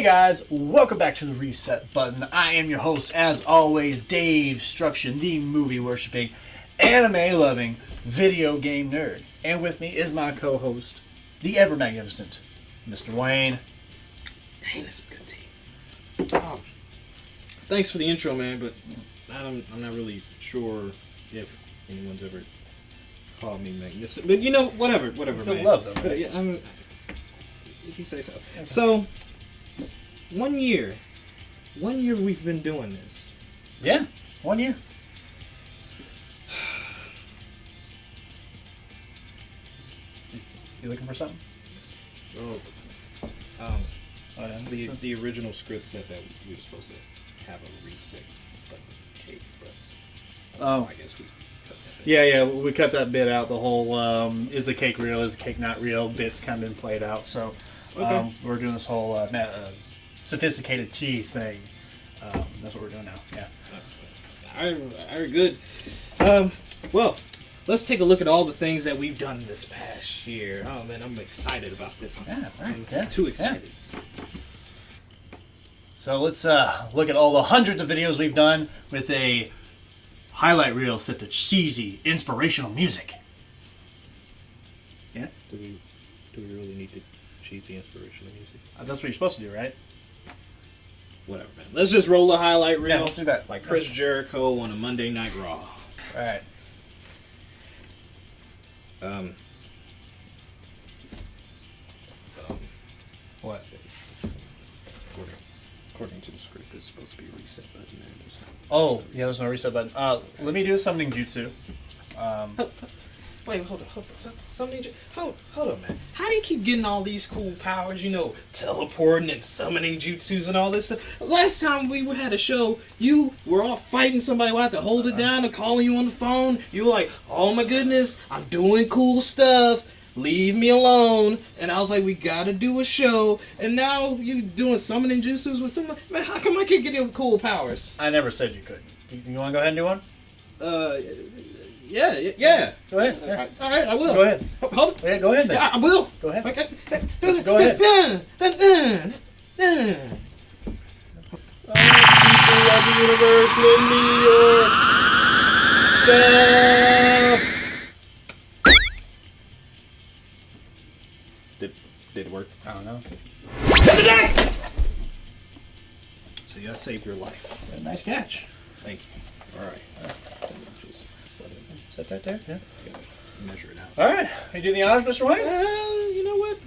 guys, welcome back to the Reset Button. I am your host, as always, Davestruction, the movie-worshipping, anime-loving, video game nerd. And with me is my co-host, the ever-magnificent, Mr. Wayne. Dang, that's a good team. Thanks for the intro, man, but I'm not really sure if anyone's ever called me magnificent. But, you know, whatever, man. Love them, right? Yeah, if you say so. Okay. So, 1 year we've been doing this. Yeah, 1 year. You looking for something? The original script said that we were supposed to have a reset button cake, but I guess we cut that bit. Yeah, we cut that bit out. The whole is the cake real, is the cake not real bits kind of been played out. So we're doing this whole sophisticated tea thing. That's what we're doing now. Yeah. All right, good. Well, let's take a look at all the things that we've done this past year. Oh man, I'm excited about this. Yeah, right. I'm too excited. Yeah. So let's look at all the hundreds of videos we've done with a highlight reel set to cheesy, inspirational music. Yeah? Do we really need to cheesy inspirational music? That's what you're supposed to do, right? Whatever, man. Let's just roll the highlight reel. Yeah, let's do that. Like Chris Jericho on a Monday Night Raw. All right. What? According to the script, it's supposed to be a reset button. There's no reset button. Let me do something jutsu. Wait, hold on. Hold on, man. How do you keep getting all these cool powers? You know, teleporting and summoning jutsus and all this stuff. Last time we had a show, you were all fighting somebody. I had to hold it down and calling you on the phone. You were like, "Oh my goodness, I'm doing cool stuff. Leave me alone." And I was like, "We gotta do a show." And now you doing summoning jutsus with someone. Man, how come I can't get any cool powers? I never said you couldn't. You want to go ahead and do one? Yeah. Go ahead. Yeah. All right, I will. Go ahead. Hold. Yeah, go ahead then. Yeah, I will. Go ahead. Okay. Go ahead. People of the universe, lend me your stuff. Did it work? I don't know. So you gotta save your life. Yeah, nice catch. Thank you. All right. Just Set that there. Yeah. measure it out. All right. You do the honors, Mr. Wayne? You know what?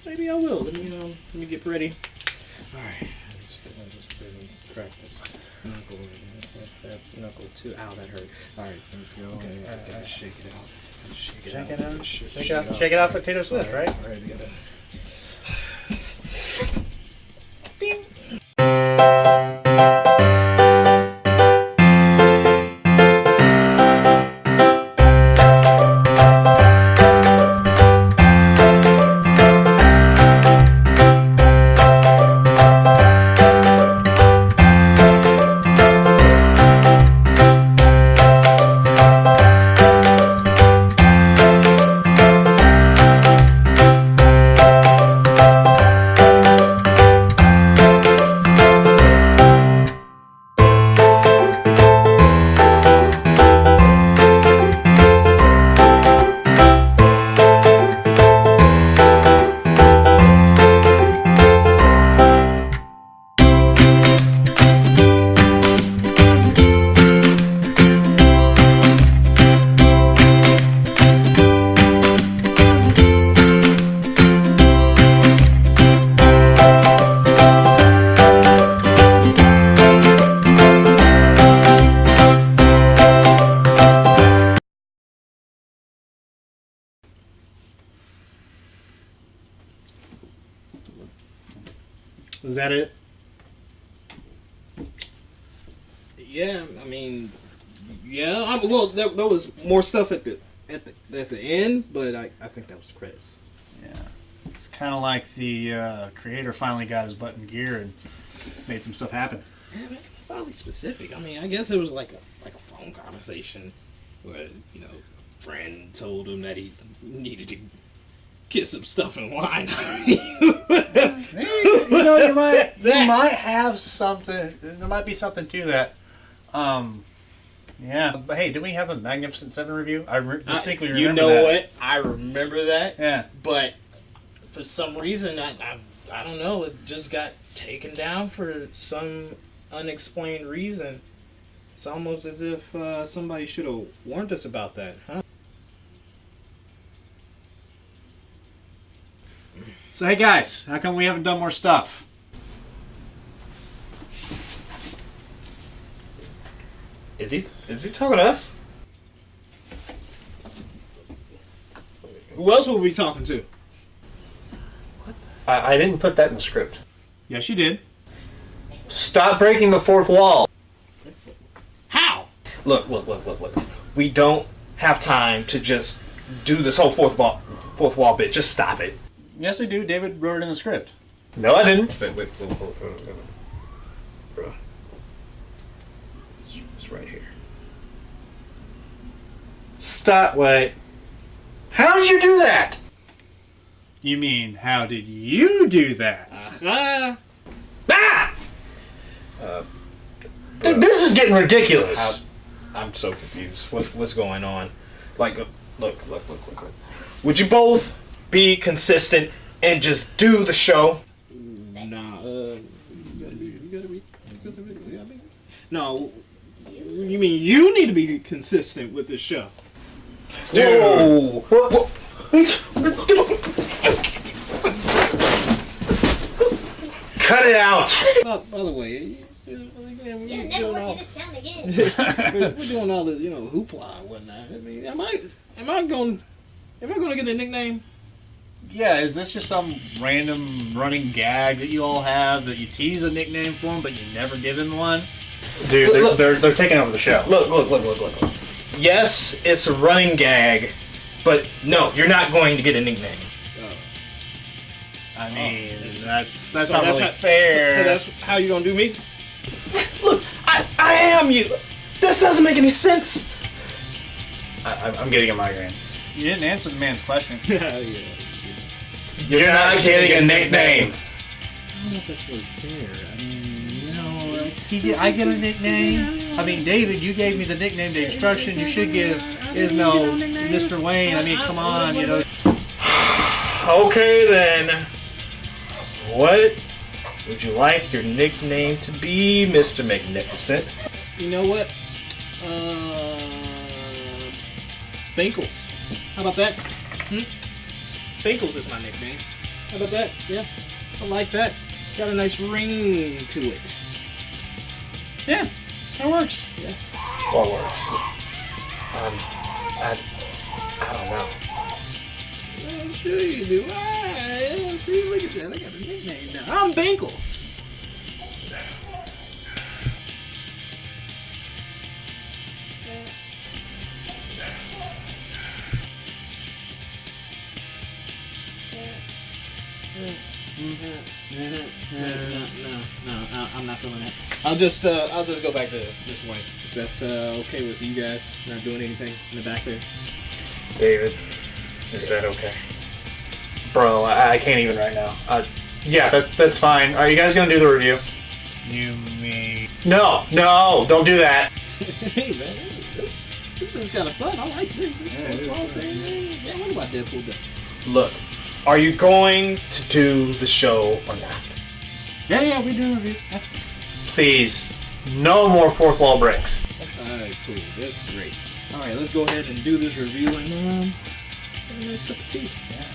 Maybe I will. Let me get ready. All right. Just really crack this knuckle. That knuckle too. Ow, that hurt. All right. There we go. Okay. Gotta shake it out. Shake it out for Taylor Swift, right? All right. We gotta. Ding. Is that it? Yeah, I mean, yeah. Well, there was more stuff at the end, but I think that was the credits. Yeah. It's kind of like the creator finally got his butt in gear and made some stuff happen. Yeah, man, it's oddly specific. I mean, I guess it was like a phone conversation where, you know, a friend told him that he needed to get some stuff in line. You know, you might have something. There might be something to that. Yeah. But hey, did we have a Magnificent Seven review? I distinctly remember that. You know what? I remember that. Yeah. But for some reason, I don't know. It just got taken down for some unexplained reason. It's almost as if somebody should have warned us about that, huh? So hey guys, how come we haven't done more stuff? Is he talking to us? Who else will we be talking to? I didn't put that in the script. Yes, you did. Stop breaking the fourth wall. How? Look. We don't have time to just do this whole fourth wall bit. Just stop it. Yes, we do. David wrote it in the script. No, I didn't. Wait. Bro. It's right here. Stop. Wait. How did you do that? You mean, how did you do that? Ah! This is getting ridiculous. I'm so confused. What's going on? Like, look. Would you both be consistent and just do the show? Nah. You gotta be. No. You mean you need to be consistent with the show? Whoa! Whoa. Cut it out! By the way, You'll never work in this town again. we're doing all this, hoopla and whatnot. I mean, am I going to get a nickname? Yeah, is this just some random running gag that you all have that you tease a nickname for them, but you never give him one? Dude, Look. they're taking over the show. Look. Yes, it's a running gag, but no, you're not going to get a nickname. I mean, that's So not really fair. So that's how you gonna do me? Look, I am you. This doesn't make any sense. I'm getting a migraine. You didn't answer the man's question. Yeah. You're not getting a nickname. I don't know if that's really fair. I mean, I get a nickname. I mean, David, you gave me the nickname Davestruction. You should give Isno Mr. Wayne. I mean, come on, Okay then. What would you like your nickname to be, Mr. Magnificent? You know what? Binkles. How about that? Binkles is my nickname. How about that? Yeah, I like that. Got a nice ring to it. Yeah, that works. Yeah. What works? I don't know. I'm sure you do. See, look at that. I got a nickname now. I'm Binkles. No, I'm not feeling that. I'll just go back to Mr. Wayne. If that's okay with you guys. Not doing anything in the back there. David, is that okay? Bro, I can't even right now. Yeah, that's fine. Are you guys gonna do the review? You mean? No, don't do that. Hey man, this is kind of fun. I like this. I wonder about Deadpool. Look, are you going to do the show or not? Yeah, we do a review. Yeah. Please, no more fourth wall breaks. Alright, cool. That's great. Alright, let's go ahead and do this review and have a nice cup of tea. Yeah.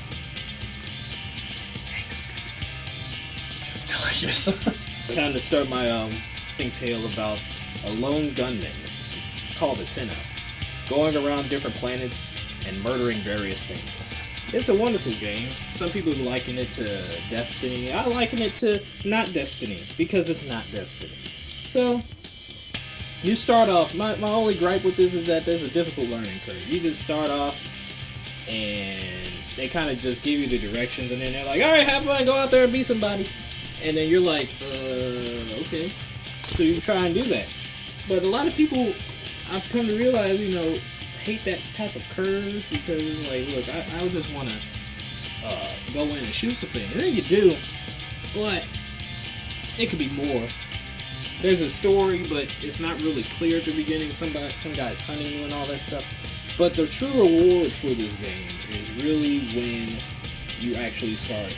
Delicious. Time to start my tale about a lone gunman called the 10 going around different planets and murdering various things. It's a wonderful game. Some people liken it to Destiny. I liken it to not Destiny because it's not Destiny. So you start off. My only gripe with this is that there's a difficult learning curve. You just start off and they kind of just give you the directions, and then they're like, all right, have fun, go out there and be somebody. And then you're like, okay. So you try and do that. But a lot of people, I've come to realize, hate that type of curve because, like, look, I would just want to go in and shoot some things. And then you do, but it could be more. There's a story, but it's not really clear at the beginning. Some guy's hunting you and all that stuff. But the true reward for this game is really when you actually start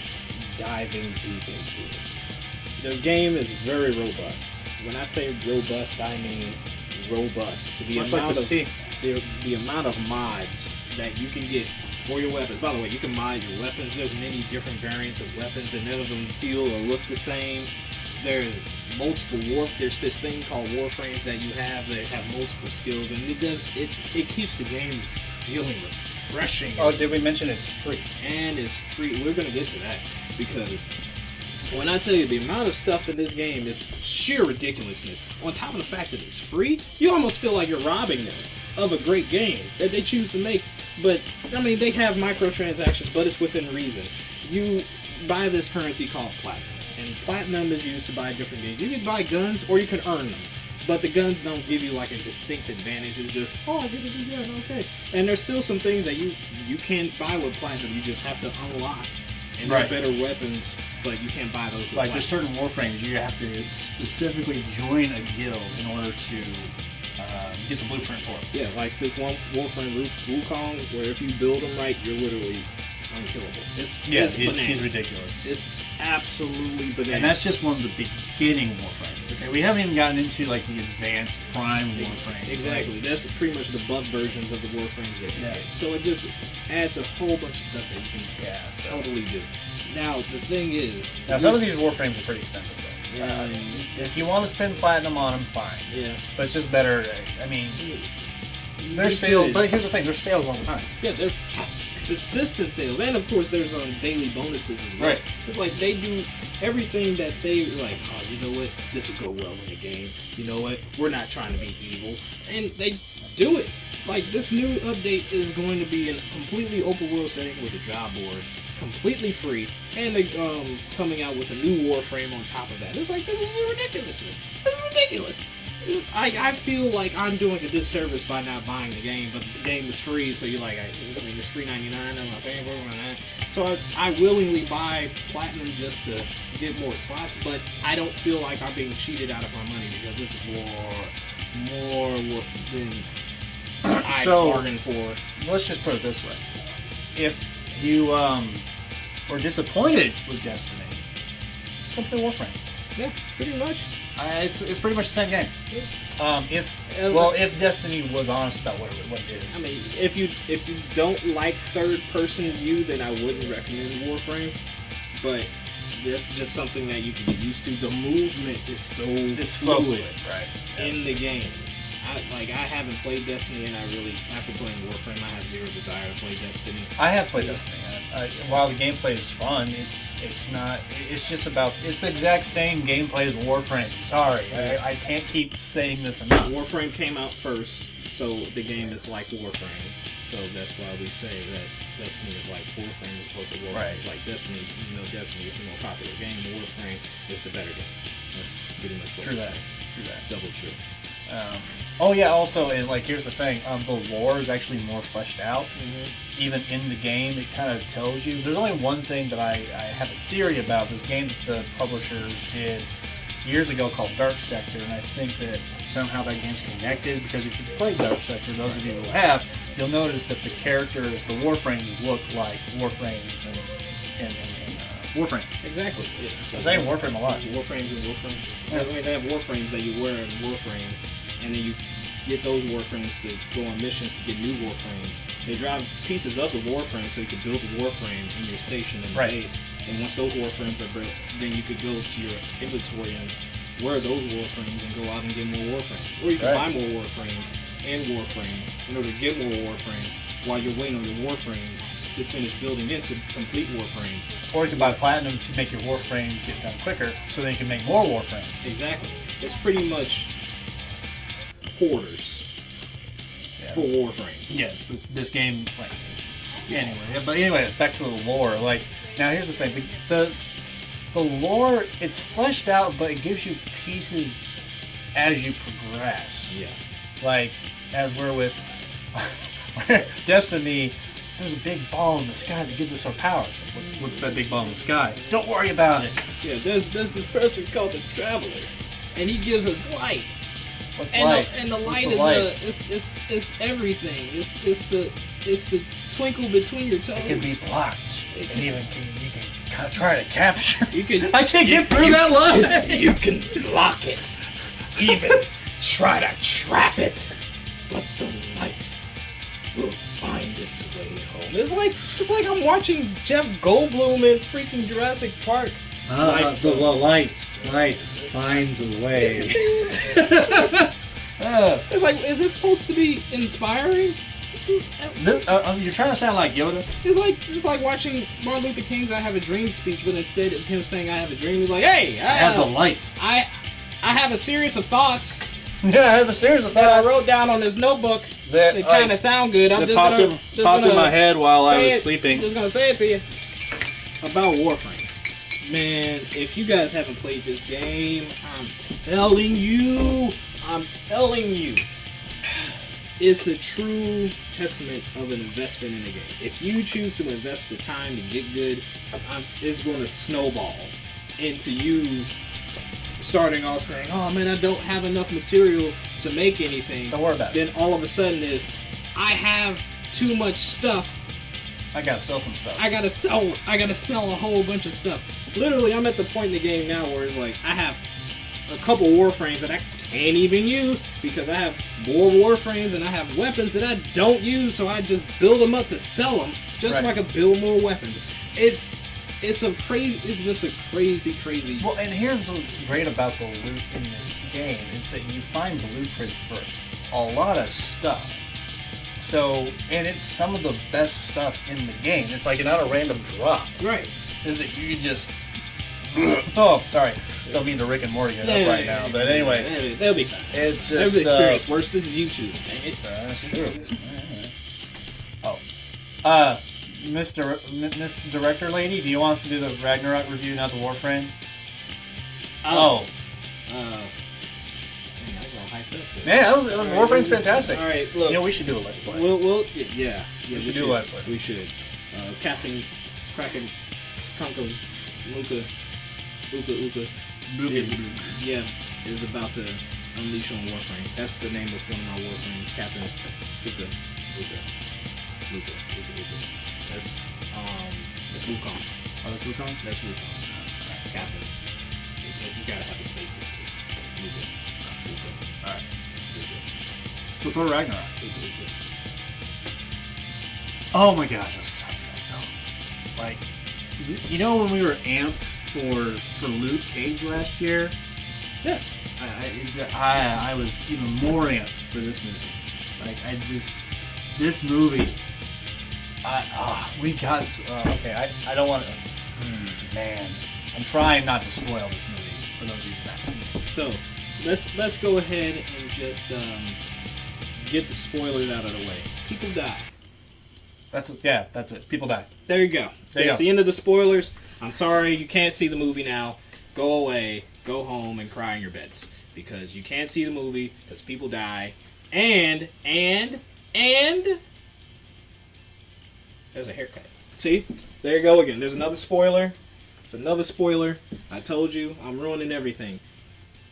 diving deep into it. The game is very robust. When I say robust, I mean robust. The amount of mods that you can get for your weapons. By the way, you can mod your weapons. There's many different variants of weapons, and none of them feel or look the same. There's multiple There's this thing called warframes that you have that have multiple skills, and it keeps the game feeling refreshing. Oh, did we mention it's free? And it's free. We're gonna get to that because when I tell you the amount of stuff in this game is sheer ridiculousness. On top of the fact that it's free, you almost feel like you're robbing them of a great game that they choose to make. But I mean, they have microtransactions, but it's within reason. You buy this currency called platinum. And platinum is used to buy different games. You can buy guns or you can earn them. But the guns don't give you like a distinct advantage. It's just, oh, I get a new gun, okay. And there's still some things that you can't buy with platinum. You just have to unlock. And they're better weapons, but you can't buy those with platinum. There's certain warframes you have to specifically join a guild in order to get the blueprint for it. Yeah, like this one warframe, Wukong, where if you build them right, you're literally unkillable. It's he's ridiculous. It's absolutely bananas. And that's just one of the beginning warframes. Okay, we haven't even gotten into like the advanced prime warframes. Exactly, that's pretty much the buff versions of the warframes that you get. So it just adds a whole bunch of stuff that you can totally do. Now the thing is, some of these warframes are pretty expensive though. If you want to spend platinum on them, fine. Yeah, but it's just better. I mean, there's sales, but here's the thing: there's sales all the time. Yeah, they're consistent sales, and of course there's daily bonuses as well. Right. It's like they do everything that they like. Oh, you know what? This will go well in the game. You know what? We're not trying to be evil, and they do it. Like this new update is going to be in a completely open world setting with a job board, completely free, and they coming out with a new warframe on top of that. It's like, this is ridiculousness. This is ridiculous. I feel like I'm doing a disservice by not buying the game, but the game is free, so you're like, it's $3.99, I'm not paying for it. So I willingly buy platinum just to get more slots, but I don't feel like I'm being cheated out of my money because it's more than I bargained for. Let's just put it this way: if you were disappointed with Destiny, come play Warframe. Yeah, pretty much. It's pretty much the same game. Yeah. If Destiny was honest about what it is. I mean, if you don't like third person view, then I wouldn't recommend Warframe. But this is just something that you can get used to. The movement is so fluid right? in the game. I haven't played Destiny, and I really, after playing Warframe, I have zero desire to play Destiny. I have played Destiny. While the gameplay is fun, it's not. It's just about. It's the exact same gameplay as Warframe. Sorry, I can't keep saying this enough. Warframe came out first, so the game is like Warframe. So that's why we say that Destiny is like Warframe as opposed to Warframe is like Destiny. Even though Destiny is the more popular game, Warframe is the better game. That's pretty much what True we that. say. True that. Double true. Also, and here's the thing, the lore is actually more fleshed out. Mm-hmm. Even in the game, it kind of tells you. There's only one thing that I have a theory about. This game that the publishers did years ago called Dark Sector, and I think that somehow that game's connected, because if you play Dark Sector, those of you who have, you'll notice that the characters, the Warframes, look like Warframes and Warframe. Exactly. I'm saying Warframe a lot. Warframes and Warframe. Yeah. They have Warframes that you wear in Warframe, and then you get those Warframes to go on missions to get new Warframes. They drop pieces of the Warframe so you can build a Warframe in your station in the base. And once those Warframes are built, then you could go to your inventory and wear those Warframes and go out and get more Warframes. Or you can buy more Warframes and Warframe in order to get more Warframes while you're waiting on your Warframes to finish building into complete Warframes. Or you can buy platinum to make your Warframes get done quicker, so then you can make more Warframes. Exactly. It's pretty much hoarders for Warframes. Yes, this game. Anyway, back to the lore. Now here's the thing: the lore, it's fleshed out, but it gives you pieces as you progress. Yeah. As we're with Destiny. there's a big ball in the sky that gives us our powers. What's that big ball in the sky? Don't worry about it. Yeah, there's this person called the Traveler, and he gives us light. What's And light? The light What's the is it's everything. It's the twinkle between your toes. It can be blocked. You can try to capture. You can. I can't get through that line. You can block it, even try to trap it, but the light will find its way home. It's like I'm watching Jeff Goldblum in freaking Jurassic Park. Light finds a way. It's like, is this supposed to be inspiring? You're trying to sound like Yoda. It's like watching Martin Luther King's "I Have a Dream" speech, but instead of him saying "I have a dream," he's like, "Hey, I have the light. I have a series of thoughts Yeah, I have a series of that I thoughts wrote down on this notebook that that kind of sound good. I'm That just popped gonna in my head while I say was it. sleeping. Just gonna say it to you about Warframe. Man, if you guys haven't played this game, I'm telling you, it's a true testament of an investment in the game. If you choose to invest the time to get good, it's going to snowball into you starting off saying, "Oh man, I don't have enough material to make anything." Don't worry about it. Then all of a sudden I have too much stuff. I gotta sell some stuff. I gotta sell a whole bunch of stuff. Literally, I'm at the point in the game now where it's like I have a couple Warframes that I can't even use because I have more Warframes and I have weapons that I don't use, so I just build them up to sell them just so I can build more weapons. It's just a crazy. Well, and here's what's great about the loot in this game is that you find blueprints for a lot of stuff. So, and it's some of the best stuff in the game. It's like not a random drop. Right. Is it you just... Oh, sorry. Don't mean to Rick and Morty it up right now. But anyway. They'll be fine. It's just... Every experience worse. This is YouTube. Dang it. That's true. Miss Director Lady, do you want us to do the Ragnarok review, not the Warframe? Oh. Yeah, Warframe's fantastic. All right, look. You know, we should do a Let's Play. Yeah, we should do a Let's Play. We should. Captain Kraken, Kunka, Luka, Uka, is about to unleash on Warframe. That's the name of one of my Warframes, Captain Luka. That's Wukong. Oh, that's Wukong? That's Wukong. Captain. You gotta have the spaces. Luka. Alright. So Thor Ragnarok. Oh my gosh, I was excited for this film. Like, you know when we were amped for Luke Cage last year? Yes. I was even more amped for this movie. Like, this movie, we got, okay, I don't want to, man, I'm trying not to spoil this movie for those of you who have not seen it. So, let's go ahead and just get the spoilers out of the way. People die. That's it. People die. There you go. That's the end of the spoilers. I'm sorry you can't see the movie now. Go away, go home, and cry in your beds because you can't see the movie because people die. And there's a haircut. See, there you go again. There's another spoiler. It's another spoiler. I told you, I'm ruining everything.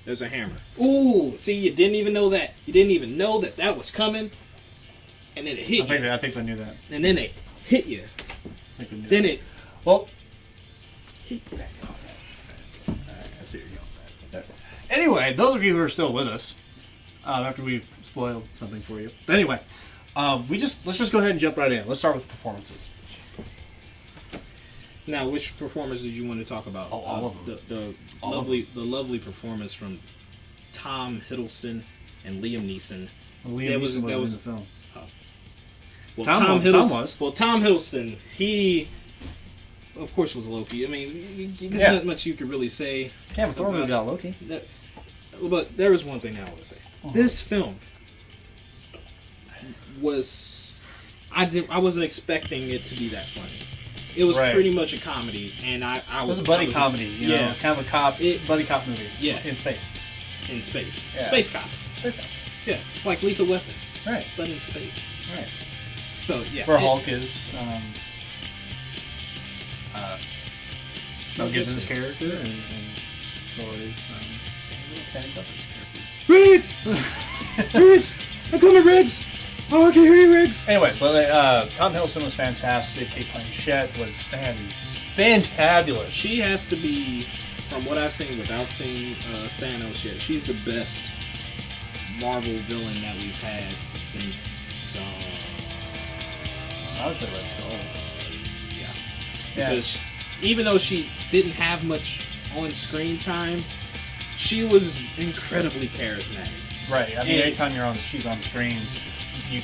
There's a hammer. Ooh, see, you didn't even know that. You didn't even know that was coming. And then it hit you. I think they knew that. And then they hit you. Then it... Well... Hit you. I see where you're going with that. Anyway, those of you who are still with us, after we've spoiled something for you. But anyway, let's just go ahead and jump right in. Let's start with performances. Now, which performers did you want to talk about? Oh, all of them. The lovely performance from Tom Hiddleston and Liam Neeson. Well, Liam Neeson was in the film. Well, Tom was. Well, Tom Hiddleston, he, of course, was Loki. I mean, there's not much you could really say. Can't have a Thor movie about Loki. But there was one thing I want to say. This film was, I wasn't expecting it to be that funny. It was pretty much a comedy, and it was a buddy comedy, you know, kind of a buddy cop movie. Yeah, in space. In space. Yeah. Space cops. Space cops. Yeah, it's like Lethal Weapon. Right. But in space. Right. So yeah, For Hulk is Mel Gibson's character, and Thor is Kenny Pepper's character. Riggs! Riggs! I'm coming, Riggs! Oh, I can hear you, Riggs! Anyway, but Tom Hiddleston was fantastic. Kate Blanchett was fantabulous. She has to be, from what I've seen without seeing Thanos yet, she's the best Marvel villain that we've had since... I would say Red Skull. Yeah. Because even though she didn't have much on-screen time, she was incredibly charismatic. Right. I mean, anytime she's on screen, you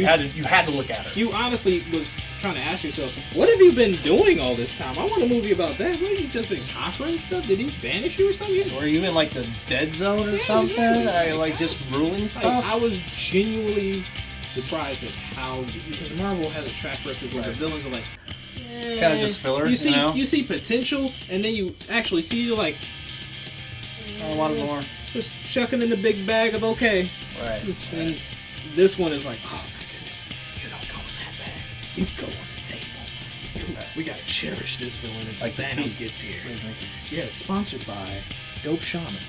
had to look at her. You honestly was trying to ask yourself, what have you been doing all this time? I want a movie about that. What, you just been conquering stuff? Did he banish you or something? Were you in like the dead zone or something? Exactly. Just ruling stuff? I was genuinely surprised at how, because Marvel has a track record where the villains are like, kind of just filler, you know? You see potential, and then you actually see, you're like, I want more. Just chucking in the big bag of okay. Right. And this one is like, oh my goodness, you don't go in that bag. You go on the table. We gotta cherish this villain until like Thanos gets here. Yeah, sponsored by Dope Shaman.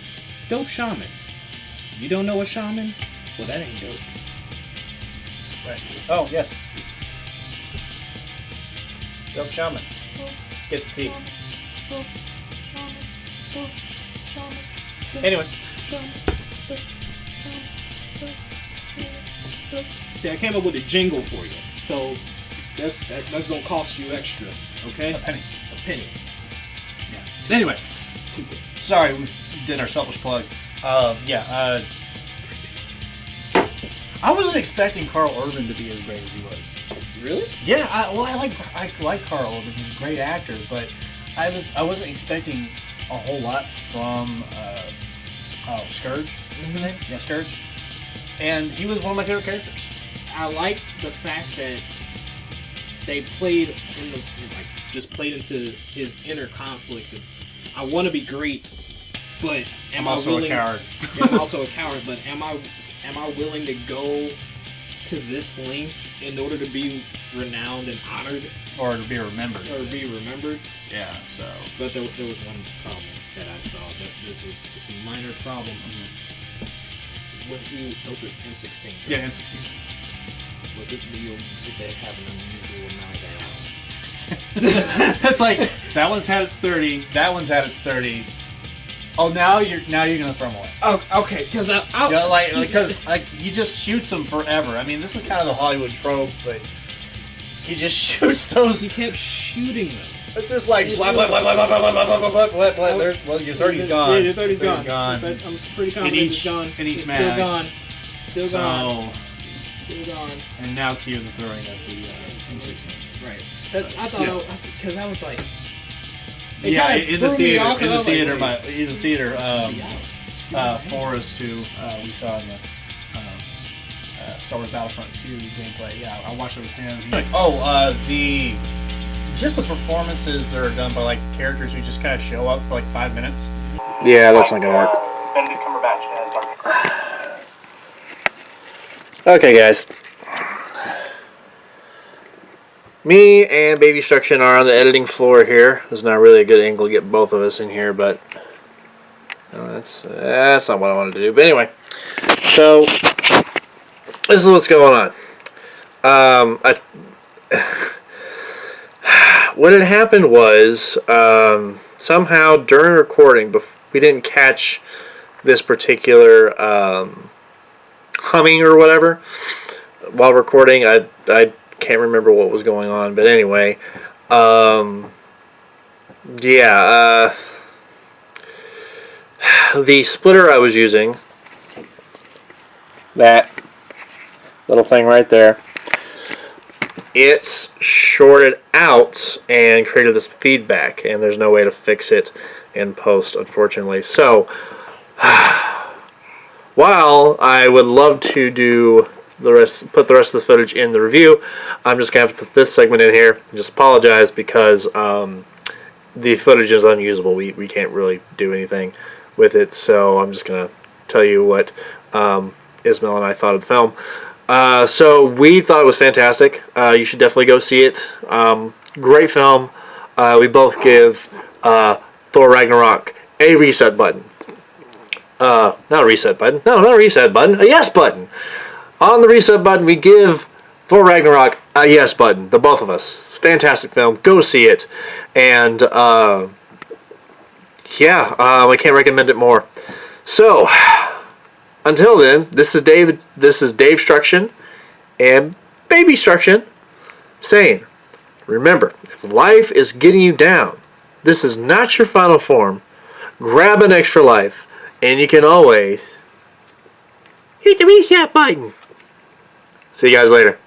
Dope Shaman. You don't know a shaman? Well, that ain't dope. Right. Oh, yes. Dope Shaman. Get the tea. Anyway. See, I came up with a jingle for you. So that's gonna cost you extra, okay? A penny. A penny. Yeah. Anyway. Sorry, we did our selfish plug. I wasn't expecting Carl Urban to be as great as he was. Really? Yeah, I like Carl Urban. He's a great actor, but I wasn't expecting a whole lot from Scourge. Is his name? Yeah, Scourge. And he was one of my favorite characters. I like the fact that they played just played into his inner conflict of, I want to be great, but I'm also a coward. Yeah, I'm also a coward, but am I willing to go to this length in order to be renowned and honored, or to be remembered? Yeah. So, but there was one problem that I saw. That it's a minor problem. When those were M16. Right? Yeah, M16. Was it legal? Did they have an unusual amount of ammo? It's like that one's had its 30. That one's had its 30. Oh, now you're gonna throw them away. Oh, okay. Because he just shoots them forever. I mean, this is kind of the Hollywood trope, but he just shoots those. He kept shooting them. It's just like blah blah blah blah blah blah blah blah blah blah blah. Well, your 30's gone. Yeah, your 30's gone. But I'm pretty confident it's gone. In each it's mag. Still gone. Still gone. And now cue the throwing of the M16s. Right. I thought because I was like. Yeah, in the theater, Forrest, who we saw in the Star Wars Battlefront 2 gameplay. Yeah, I watched it with him. The performances that are done by like characters who just kind of show up for like 5 minutes. Yeah, that's not gonna work. Benedict Cumberbatch as Dr. Okay, guys. Me and Davestruction are on the editing floor here. There's not really a good angle to get both of us in here, but that's not what I wanted to do. But anyway, so this is what's going on. What had happened was somehow during recording, we didn't catch this particular humming or whatever while recording. I can't remember what was going on, but anyway, the splitter I was using, that little thing right there, it's shorted out and created this feedback, and there's no way to fix it in post, unfortunately. So, while I would love to do put the rest of the footage in the review, I'm just gonna have to put this segment in here and just apologize because the footage is unusable. We can't really do anything with it, so I'm just gonna tell you what Ismail and I thought of the film. So we thought it was fantastic. You should definitely go see it. Great film. We both give Thor Ragnarok a reset button. Not a reset button. No, not a reset button. A yes button. On the reset button, we give Thor Ragnarok a yes button. The both of us. It's a fantastic film. Go see it. And yeah, I can't recommend it more. So, until then, this is Davestruction and Babystruction saying, remember, if life is getting you down, this is not your final form. Grab an extra life, and you can always hit the reset button. See you guys later.